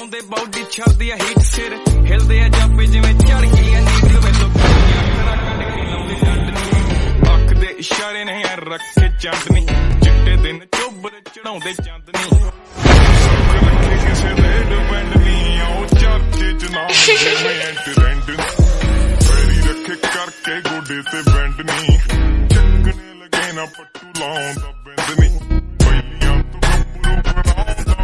ਬਣਾਉਂਦੇ ਬਾਡੀ ਛੱਡਦੀ ਆ ਹੀਟ ਸਿਰ ਹਿਲਦੇ ਆ ਜਾਪੇ ਜਿਵੇਂ ਚੜ ਗਈਆਂ ਨੀਂਦ ਵੇਲੋ ਅੱਖ ਦੇ ਇਸ਼ਾਰੇ ਨਹੀਂ ਆ ਰੱਖੇ ਚੰਦਨੀ ਚਿੱਟੇ ਦਿਨ ਚੋਬਰ ਚੜਾਉਂਦੇ ਚਾਂਦਨੀ ਰੱਖੇ ਕਿਸੇ ਦੇ ਡਿਪੈਂਡ ਨਹੀਂ ਉਹ ਚਰਚੇ ਚ ਨਾ ਟ੍ਰੈਂਡ ਪੈਰੀ ਰੱਖੇ ਕਰਕੇ ਗੋਡੇ ਤੇ ਬੈਂਡ ਨਹੀਂ ਚੱਕਣੇ ਲਗੇ ਨਾ ਪੱਟੂ ਲਾਉਂਦਾ ਬਿੰਦ ਨਹੀਂ ਪਹਿਲੀਆਂ ਤੋਂ ਗੱਭਰੂ ਬਣਾਉਂਦਾ